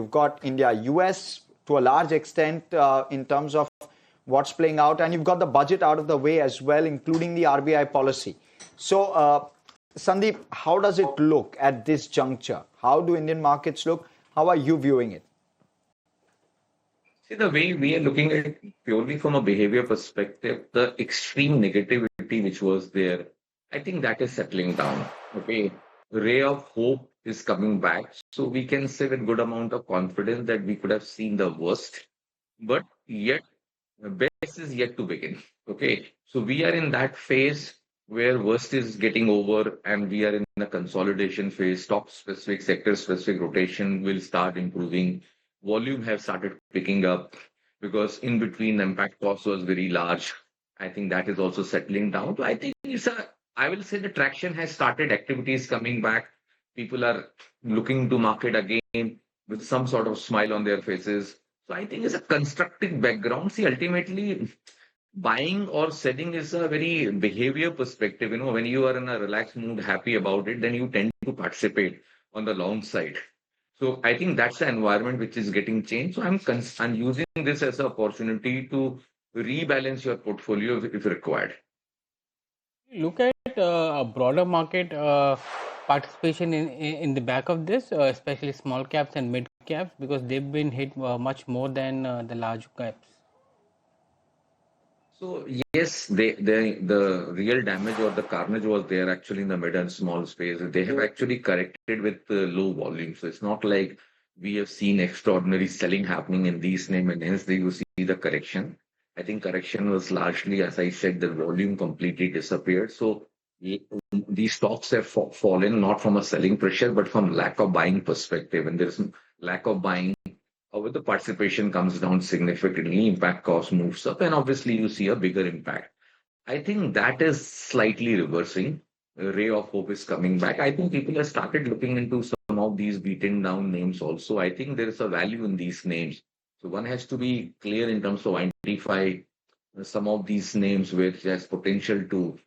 You've got India, US to a large extent in terms of what's playing out, and you've got the budget out of the way as well, including the RBI policy. So, Sandeep, how does it look at this juncture? How do Indian markets look? How are you viewing it? See, the way we are looking at it purely from a behavior perspective, the extreme negativity which was there, I think that is settling down. Okay. Ray of hope is coming back. So we can say with good amount of confidence that we could have seen the worst, but yet the best is yet to begin. Okay. So we are in that phase where worst is getting over and we are in a consolidation phase. Stock specific, sector specific rotation will start improving. Volume have started picking up because in between the impact cost was very large. I think that is also settling down. So I think I will say the traction has started, activities coming back. People are looking to market again with some sort of smile on their faces. So I think it's a constructive background. See, ultimately, buying or selling is a very behavior perspective. When you are in a relaxed mood, happy about it, then you tend to participate on the long side. So I think that's the environment which is getting changed. So I'm using this as an opportunity to rebalance your portfolio if required. Look at a broader market participation in the back of this, especially small caps and mid caps, because they've been hit much more than the large caps. So yes, the real damage or the carnage was there actually in the mid and small space. They have actually corrected with low volume. So it's not like we have seen extraordinary selling happening in these names, and hence you see the correction. I think correction was largely, as I said, the volume completely disappeared. So these stocks have fallen not from a selling pressure, but from lack of buying perspective. And there's lack of buying. However, the participation comes down significantly, impact cost moves up, and obviously you see a bigger impact. I think that is slightly reversing. A ray of hope is coming back. I think people have started looking into some of these beaten down names also. I think there is a value in these names. So one has to be clear in terms of identify some of these names which has potential to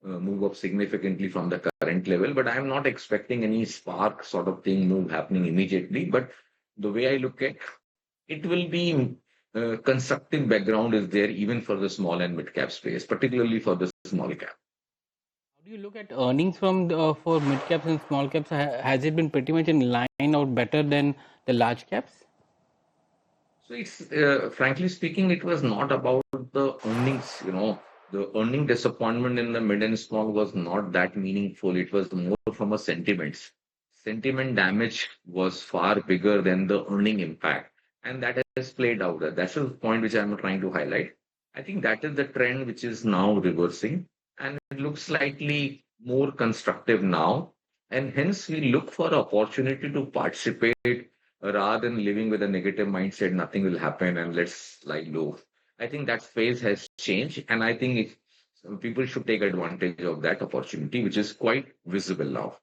move up significantly from the current level. But I'm not expecting any spark sort of thing move happening immediately. But the way I look at it will be constructive background is there even for the small and mid cap space, particularly for the small cap. How do you look at earnings from for mid caps and small caps? Has it been pretty much in line or better than the large caps? So it's frankly speaking, it was not about the earnings. The earning disappointment in the mid and small was not that meaningful. It was more from a sentiment damage was far bigger than the earning impact. And that has played out. That's the point which I'm trying to highlight. I think that is the trend which is now reversing. And it looks slightly more constructive now. And hence we look for opportunity to participate rather than living with a negative mindset, nothing will happen and let's lie low. I think that phase has changed. And I think people should take advantage of that opportunity, which is quite visible now.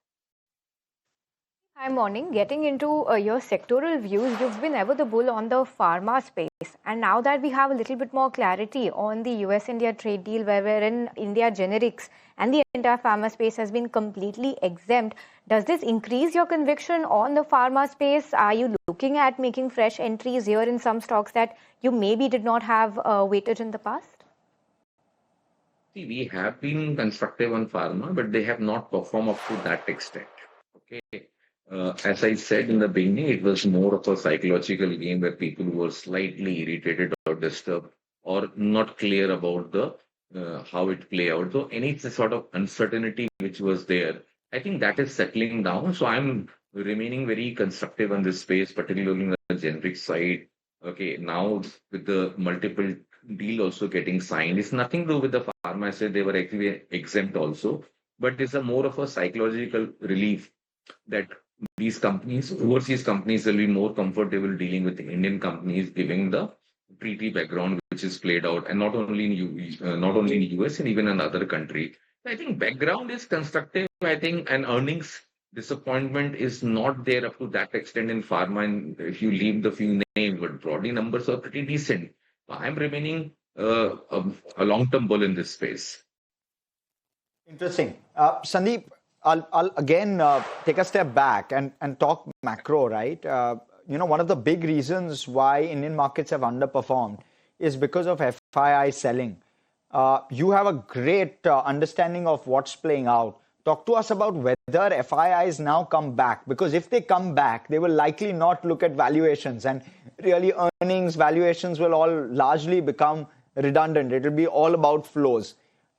Hi, morning. Getting into your sectoral views, you've been ever the bull on the pharma space. And now that we have a little bit more clarity on the US-India trade deal, where we're in India generics and the entire pharma space has been completely exempt, does this increase your conviction on the pharma space? Are you looking at making fresh entries here in some stocks that you maybe did not have weighted in the past? See, we have been constructive on pharma, but they have not performed up to that extent. Okay. As I said in the beginning, it was more of a psychological game where people were slightly irritated or disturbed or not clear about the how it play out. So any sort of uncertainty which was there, I think that is settling down. So I'm remaining very constructive on this space, particularly on the generic side. Okay, now with the multiple deal also getting signed, it's nothing to do with the pharma. I said they were actually exempt also, but it's a more of a psychological relief that these companies, overseas companies, will be more comfortable dealing with the Indian companies, giving the treaty background which is played out, and not only in US and even in other country. I think background is constructive. I think an earnings disappointment is not there up to that extent in pharma. And if you leave the few names, but broadly numbers are pretty decent. I'm remaining a long-term bull in this space. Interesting, Sandeep. I'll again take a step back and talk macro, right? one of the big reasons why Indian markets have underperformed is because of FII selling. You have a great understanding of what's playing out. Talk to us about whether FIIs now come back, because if they come back, they will likely not look at valuations, and really earnings, valuations will all largely become redundant. It will be all about flows.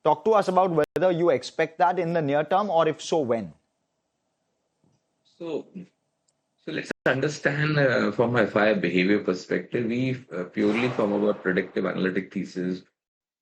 Talk to us about whether you expect that in the near term, or if so, when. So, so let's understand from a FI behavior perspective, we purely from our predictive analytic thesis,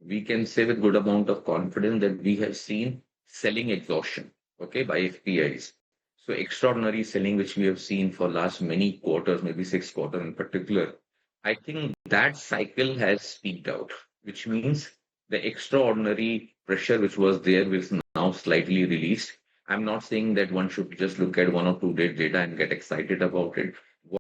we can say with good amount of confidence that we have seen selling exhaustion, okay, by FPIs. So extraordinary selling, which we have seen for last many quarters, maybe 6 quarters in particular. I think that cycle has peaked out, which means the extraordinary pressure which was there is now slightly released. I'm not saying that one should just look at 1 or 2 day data and get excited about it.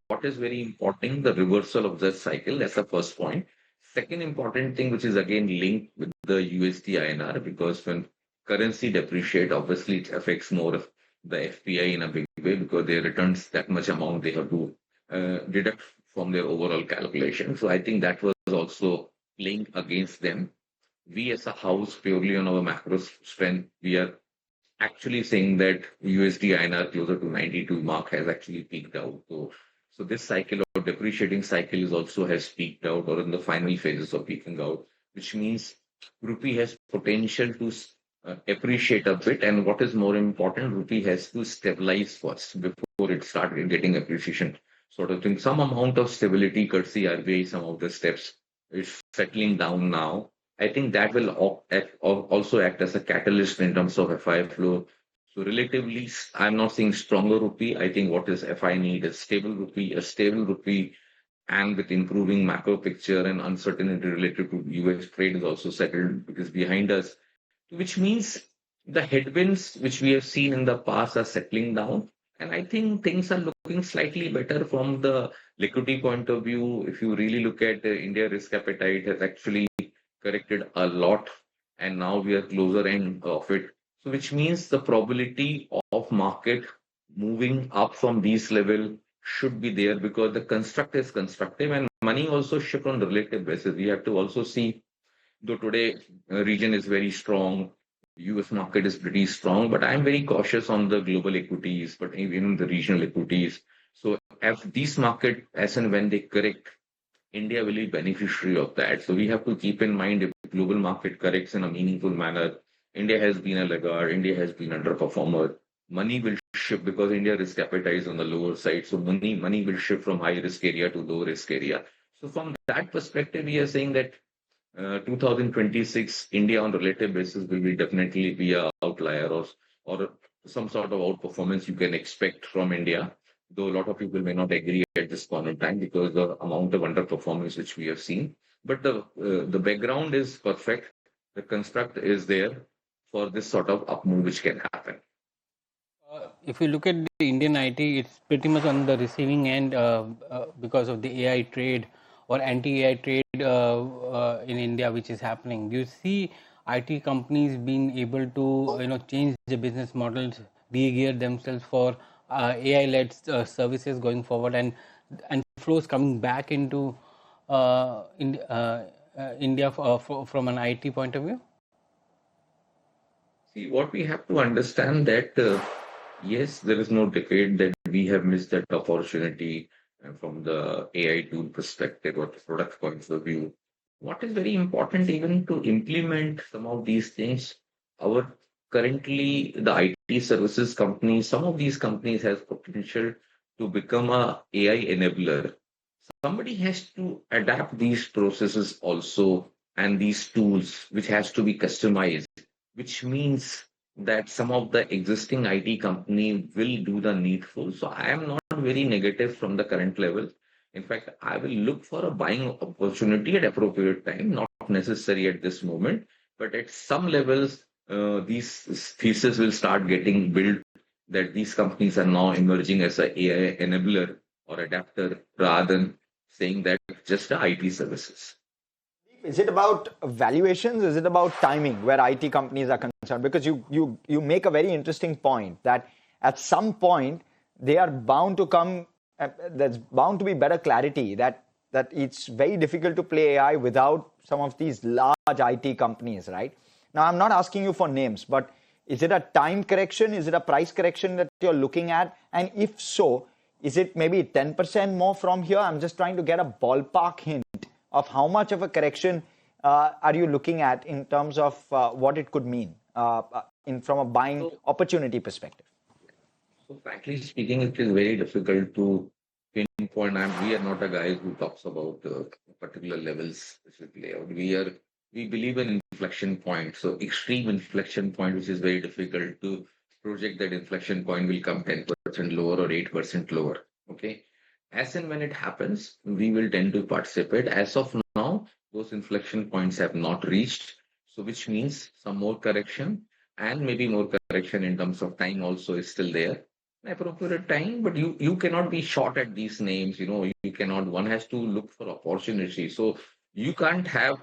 What is very important, the reversal of that cycle. That's the first point. Second important thing, which is again linked with the USD INR, because when currency depreciate, obviously it affects more of the FPI in a big way, because they returns that much amount they have to deduct from their overall calculation. So I think that was also playing against them. We as a house, purely on our macro strength, we are actually saying that USD INR closer to 92 mark has actually peaked out. So this cycle or depreciating cycle is also has peaked out or in the final phases of peaking out, which means Rupee has potential to appreciate a bit. And what is more important, Rupee has to stabilize first before it started getting appreciation sort of thing. Some amount of stability, courtesy RBI, some of the steps is settling down now. I think that will also act as a catalyst in terms of FI flow. So relatively, I'm not seeing stronger Rupee. I think what is FI need is stable Rupee, and with improving macro picture and uncertainty related to US trade is also settled because behind us, which means the headwinds which we have seen in the past are settling down. And I think things are looking slightly better from the liquidity point of view. If you really look at India risk appetite has actually corrected a lot, and now we are closer end of it. So which means the probability of market moving up from these level should be there, because the construct is constructive and money also shift on relative basis. We have to also see, though today region is very strong, US market is pretty strong, but I'm very cautious on the global equities, but even the regional equities. So if these market, as and when they correct, India will be beneficiary of that. So we have to keep in mind, if global market corrects in a meaningful manner, India has been a laggard, India has been underperformer. Money will shift because India risk appetite is on the lower side. So money will shift from high risk area to low risk area. So from that perspective, we are saying that 2026 India on relative basis will be definitely be a outlier or some sort of outperformance you can expect from India. Though a lot of people may not agree at this point in time because the amount of underperformance which we have seen. But the background is perfect. The construct is there for this sort of up move which can happen. If you look at the Indian IT, it's pretty much on the receiving end because of the AI trade or anti-AI trade in India, which is happening. You see IT companies being able to change the business models, re-gear themselves for AI-led services going forward, and flows coming back into India from an IT point of view. See, what we have to understand that yes, there is no debate that we have missed that opportunity from the AI tool perspective or the product point of view. What is very important even to implement some of these things, currently the IT services companies, some of these companies has potential to become a AI enabler. Somebody has to adapt these processes also and these tools, which has to be customized, which means that some of the existing IT company will do the needful. So I am not very negative from the current level. In fact, I will look for a buying opportunity at appropriate time, not necessary at this moment, but at some levels, these theses will start getting built that these companies are now emerging as a AI enabler or adapter rather than saying that just the IT services. Is it about valuations? Is it about timing where IT companies are concerned? Because you make a very interesting point that at some point they are bound to come there's bound to be better clarity that it's very difficult to play AI without some of these large IT companies, right? Now, I'm not asking you for names, but is it a time correction? Is it a price correction that you're looking at? And if so, is it maybe 10% more from here? I'm just trying to get a ballpark hint of how much of a correction are you looking at in terms of what it could mean from a buying opportunity perspective? So frankly speaking, it is very difficult to pinpoint. We are not a guy who talks about particular levels which will play out. We believe in inflection point. So extreme inflection point, which is very difficult to project that inflection point will come 10% lower or 8% lower. Okay. As and when it happens, we will tend to participate. As of now, those inflection points have not reached. So which means some more correction and maybe more correction in terms of time also is still there. Appropriate time, but you cannot be short at these names. You cannot. One has to look for opportunity. So you can't have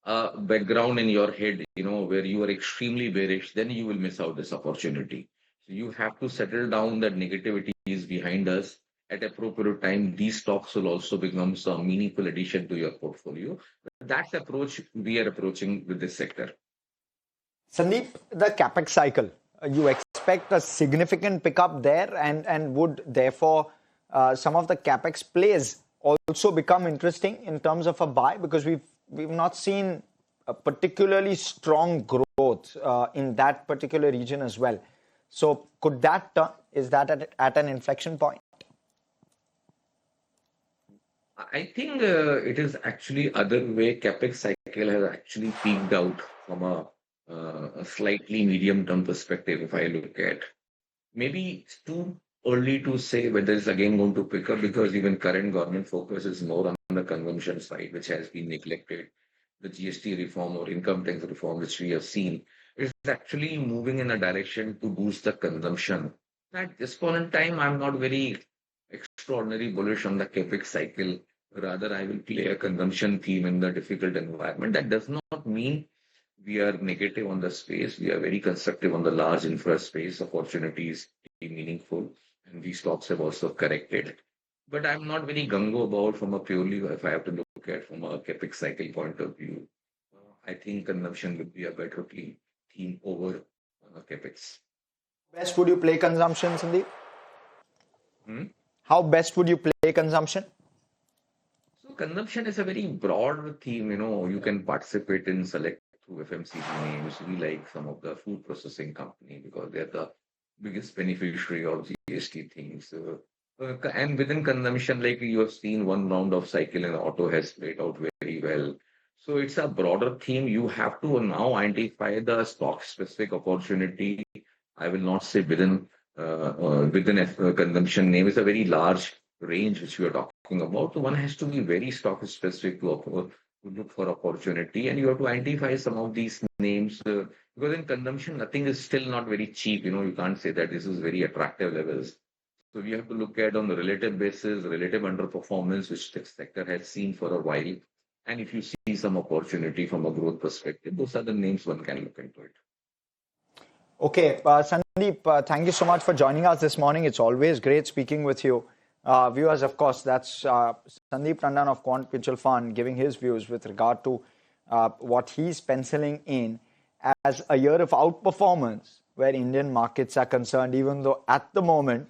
a background in your head, where you are extremely bearish. Then you will miss out this opportunity. So you have to settle down that negativity is behind us. At appropriate time, these stocks will also become some meaningful addition to your portfolio. That's the approach we are approaching with this sector. Sandeep, the Capex cycle, you expect a significant pickup there, and would therefore some of the Capex plays also become interesting in terms of a buy, because we've not seen a particularly strong growth in that particular region as well. So could that turn? Is that at an inflection point? I think it is actually other way. Capex cycle has actually peaked out from a slightly medium-term perspective. If I look at, maybe it's too early to say whether it's again going to pick up, because even current government focus is more on the consumption side, which has been neglected. The GST reform or income tax reform, which we have seen, is actually moving in a direction to boost the consumption. At this point in time, I'm not very extraordinary bullish on the Capex cycle. Rather, I will play a consumption theme in the difficult environment. That does not mean we are negative on the space. We are very constructive on the large infra space. Opportunities be meaningful, and these stocks have also corrected. But I'm not very gung-ho about from a purely, if I have to look at from a Capex cycle point of view. I think consumption would be a better theme over Capex. Best would you play consumption, Sandeep? How best would you play consumption? So consumption is a very broad theme. You can participate in select through FMCG names. We like some of the food processing company because they're the biggest beneficiary of GST things. And within consumption, like you have seen, one round of cycle in auto has played out very well. So it's a broader theme. You have to now identify the stock specific opportunity. I will not say within a consumption name. It's a very large range which we are talking about. So one has to be very stock specific to look for opportunity, and you have to identify some of these names because in consumption nothing is still not very cheap. You can't say that this is very attractive levels. So we have to look at on the relative basis, relative underperformance which the sector has seen for a while, and if you see some opportunity from a growth perspective, those are the names one can look into it. Okay, Sandeep, thank you so much for joining us this morning. It's always great speaking with you. Viewers, of course, that's Sandeep Tandon of Quant Mutual Fund giving his views with regard to what he's penciling in as a year of outperformance where Indian markets are concerned, even though at the moment